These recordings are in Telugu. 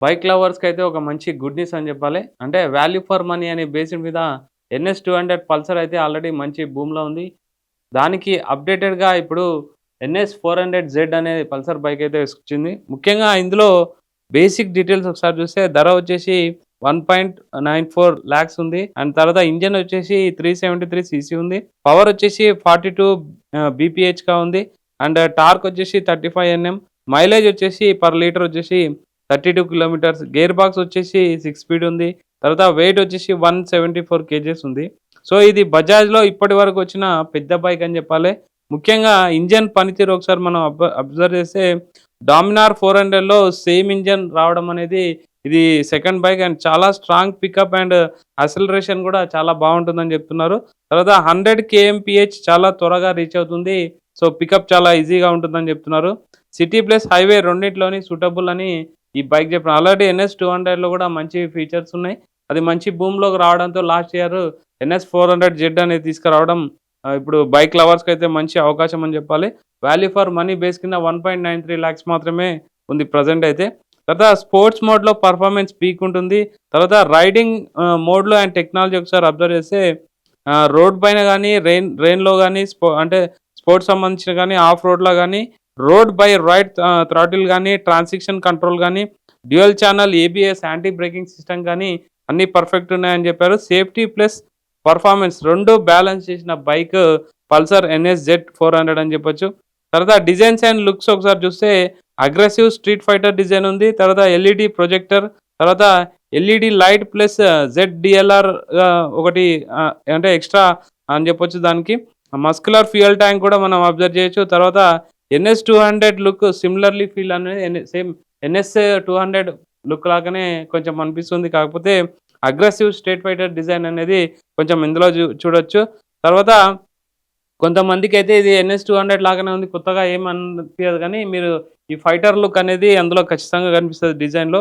బైక్ లవర్స్‌కి అయితే ఒక మంచి గుడ్ న్యూస్ అని చెప్పాలి. అంటే వాల్యూ ఫర్ మనీ అనే బేసిస్ మీద ఎన్ఎస్ 200 పల్సర్ అయితే ఆల్రెడీ మంచి బూమ్‌లో ఉంది. దానికి అప్‌డేటెడ్‌గా ఇప్పుడు ఎన్ఎస్ 400 జెడ్ అనే పల్సర్ బైక్ అయితే వచ్చింది. ముఖ్యంగా ఇందులో బేసిక్ డీటెయిల్స్ ఒకసారి చూస్తే ధర వచ్చేసి 1.94 లాక్స్ ఉంది. అండ్ తర్వాత ఇంజిన్ వచ్చేసి 373 సీసీ ఉంది. పవర్ వచ్చేసి 42 బీపీహెచ్‌గా ఉంది. అండ్ టార్క్ వచ్చేసి 35 ఎన్ఎం. మైలేజ్ వచ్చేసి పర్ లీటర్ వచ్చేసి 32 కిలోమీటర్స్. గేర్ బాక్స్ వచ్చేసి 6 స్పీడ్ ఉంది. తర్వాత వెయిట్ వచ్చేసి 174 కేజీస్ ఉంది. సో, ఇది బజాజ్‌లో ఇప్పటివరకు వచ్చిన పెద్ద బైక్ అని చెప్పాలి. ముఖ్యంగా ఇంజిన్ పనితీరు ఒకసారి మనం అబ్జర్వ్ చేస్తే డామినార్ 400లో సేమ్ ఇంజిన్ రావడం అనేది ఇది సెకండ్ బైక్ అండ్ చాలా స్ట్రాంగ్ పికప్ అండ్ యాక్సిలరేషన్ కూడా చాలా బాగుంటుందని చెప్తున్నారు. తర్వాత 100 కేఎంపీహెచ్ చాలా త్వరగా రీచ్ అవుతుంది. సో, పికప్ చాలా ఈజీగా ఉంటుందని చెప్తున్నారు. సిటీ ప్లస్ హైవే రెండిట్లోని సూటబుల్ అని ఈ బైక్ చెప్పిన ఆల్రెడీ ఎన్ఎస్ 200లో కూడా మంచి ఫీచర్స్ ఉన్నాయి. అది మంచి బూమ్‌లోకి రావడంతో లాస్ట్ ఇయర్ ఎన్ఎస్ 400 జెడ్ అనేది తీసుకురావడం ఇప్పుడు బైక్ లవర్స్‌కి అయితే మంచి అవకాశం అని చెప్పాలి. వాల్యూ ఫర్ మనీ బేస్ కింద 1.93 లాక్స్ మాత్రమే ఉంది ప్రెజెంట్ అయితే. తర్వాత స్పోర్ట్స్ మోడ్‌లో పర్ఫార్మెన్స్ పీక్ ఉంటుంది. తర్వాత రైడింగ్ మోడ్‌లో అండ్ టెక్నాలజీ ఒకసారి అబ్జర్వ్ చేస్తే రోడ్ పైన గానీ, రెయిన్‌లో గానీ అంటే స్పోర్ట్స్ సంబంధించిన గానీ, ఆఫ్ రోడ్‌లో గానీ, రోడ్ బై రైట్ థ్రాటిల్ గానీ, ట్రాన్సిషన్ కంట్రోల్ గానీ, dual channel ABS anti braking system గానీ అన్నీ పర్ఫెక్ట్ ఉన్నాయని చెప్పారు. సేఫ్టీ ప్లస్ పర్ఫార్మెన్స్ 2 బ్యాలెన్స్ చేసిన బైక్ పల్సర్ ఎన్ఎస్ జెడ్ 400 అని చెప్పొచ్చు. తర్వాత డిజైన్స్ అండ్ లుక్స్ ఒకసారి చూస్తే అగ్రెసివ్ స్ట్రీట్ ఫైటర్ డిజైన్ ఉంది. తర్వాత ఎల్ఈడి ప్రొజెక్టర్, తర్వాత LED light plus Z DLR ఒకటి అంటే ఎక్స్ట్రా అని చెప్పొచ్చు దానికి. మస్కులర్ ఫ్యూయల్ ట్యాంక్ కూడా మనం అబ్జర్వ్ చేయొచ్చు. తర్వాత ఎన్ఎస్ 200 లుక్ సిమిలర్లీ ఫీల్ అనేది సేమ్ ఎన్ఎస్ 200 లుక్ లాగానే కొంచెం అనిపిస్తుంది. కాకపోతే అగ్రెసివ్ స్ట్రీట్ ఫైటర్ డిజైన్ అనేది కొంచెం ఇందులో చూడొచ్చు. తర్వాత కొంతమందికైతే ఇది ఎన్ఎస్ 200 లాగానే ఉంది. కొత్తగా ఏమి అనిపియదు గానీ, మీరు ఈ ఫైటర్ లుక్ అనేది అందులో ఖచ్చితంగా కనిపిస్తది డిజైన్‌లో.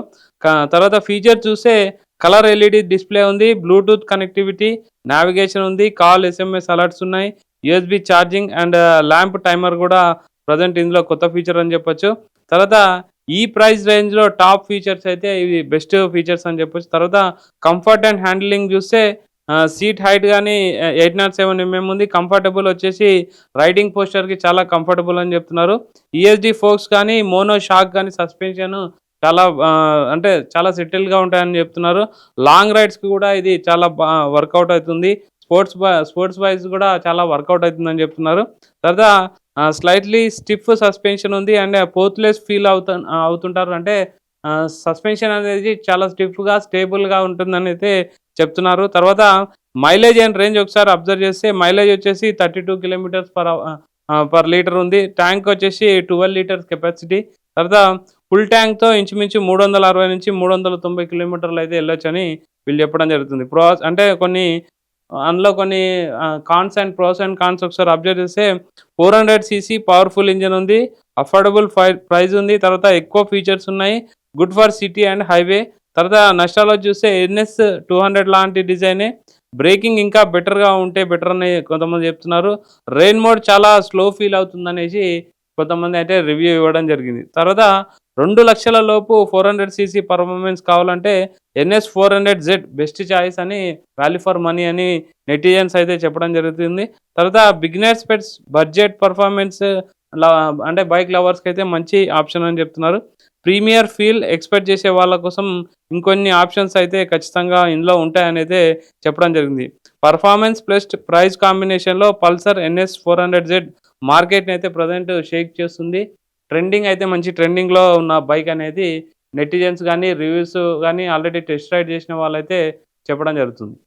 తర్వాత ఫీచర్ చూస్తే కలర్ ఎల్ఈడీ డిస్‌ప్లే ఉంది. బ్లూటూత్ కనెక్టివిటీ, నావిగేషన్ ఉంది. కాల్, ఎస్ఎంఎస్ అలర్ట్స్ ఉన్నాయి. USB charging and lamp timer గూడా ప్రెజెంట్ ఇందులో కొత్త ఫీచర్ అని చెప్పొచ్చు. తర్వాత ఈ ప్రైస్ రేంజ్‌లో టాప్ ఫీచర్స్ అయితే ఇవి బెస్ట్ ఫీచర్స్ అని చెప్పొచ్చు. తర్వాత కంఫర్ట్ అండ్ హ్యాండ్లింగ్ చూస్తే సీట్ హైట్ గానీ 807 ఎంఎం ఉంది. కంఫర్టబుల్ వచ్చేసి రైడింగ్ పోస్చర్‌కి చాలా కంఫర్టబుల్ అని చెప్తున్నారు. ఈఎస్‌డి ఫోర్క్స్ కానీ, మోనో షాక్ కానీ సస్పెన్షన్ చాలా అంటే చాలా సెటిల్‌గా ఉంటాయని చెప్తున్నారు. లాంగ్ రైడ్స్‌కి కూడా ఇది చాలా వర్కౌట్ అవుతుంది. స్పోర్ట్స్ వైస్ కూడా చాలా వర్కౌట్ అవుతుందని చెప్తున్నారు. తర్వాత స్లైట్‌లీ స్టిఫ్ సస్పెన్షన్ ఉంది. అండ్ పోత్‌లెస్ ఫీల్ అవుతుంటారు. అంటే సస్పెన్షన్ అనేది చాలా స్టిఫ్‌గా, స్టేబుల్‌గా ఉంటుందనైతే చెప్తున్నారు. తర్వాత మైలేజ్ అండ్ రేంజ్ ఒకసారి అబ్జర్వ్ చేస్తే మైలేజ్ వచ్చేసి 32 కిలోమీటర్స్ పర్ లీటర్ ఉంది. ట్యాంక్ వచ్చేసి 12 లీటర్స్ కెపాసిటీ. తర్వాత ఫుల్ ట్యాంక్‌తో ఇంచుమించు 360-390 కిలోమీటర్లు అయితే వెళ్ళొచ్చని వీళ్ళు చెప్పడం జరుగుతుంది. అంటే అందులో కొన్ని ప్రోస్ అండ్ కాన్స్ ఒకసారి అబ్జర్వ్ చేస్తే 400 సీసీ పవర్‌ఫుల్ ఇంజిన్ ఉంది. అఫోర్డబుల్ ప్రైస్ ఉంది. తర్వాత ఎక్కువ ఫీచర్స్ ఉన్నాయి. Good for city and highway. తర్వాత నష్టాలు చూస్తే ఎన్ఎస్ 200 లాంటి డిజైనే. బ్రేకింగ్ ఇంకా బెటర్‌గా ఉంటే బెటర్ అని కొంతమంది చెప్తున్నారు. రెయిన్ మోడ్ చాలా స్లో ఫీల్ అవుతుందనేసి కొంతమంది అయితే రివ్యూ ఇవ్వడం జరిగింది. తర్వాత 2,00,000 లోపు 400 సీసీ పర్ఫార్మెన్స్ కావాలంటే ఎన్ఎస్ 400 జెడ్ బెస్ట్ చాయిస్ అని వాల్యూ ఫర్ మనీ అని నెటిజన్స్ అయితే చెప్పడం జరుగుతుంది. తర్వాత బిగినర్స్ పెట్స్ బడ్జెట్ పర్ఫార్మెన్స్ అంటే బైక్ లవర్స్‌కి అయితే మంచి ఆప్షన్ అని చెప్తున్నారు. ప్రీమియర్ ఫీల్ ఎక్స్‌పెక్ట్ చేసే వాళ్ళ కోసం ఇంకొన్ని ఆప్షన్స్ అయితే ఖచ్చితంగా ఇందులో ఉంటాయనైతే చెప్పడం జరిగింది. పర్ఫార్మెన్స్ ప్లస్ ప్రైస్ కాంబినేషన్‌లో పల్సర్ ఎన్ఎస్ 400 జెడ్ మార్కెట్‌ని అయితే ప్రెజెంట్ షేక్ చేస్తుంది. మంచి ట్రెండింగ్‌లో ఉన్న బైక్ అనేది నెటిజన్స్ గానీ, రివ్యూస్ గానీ ఆల్రెడీ టెస్ట్ రైడ్ చేసిన వాళ్ళైతే చెప్పడం జరుగుతుంది.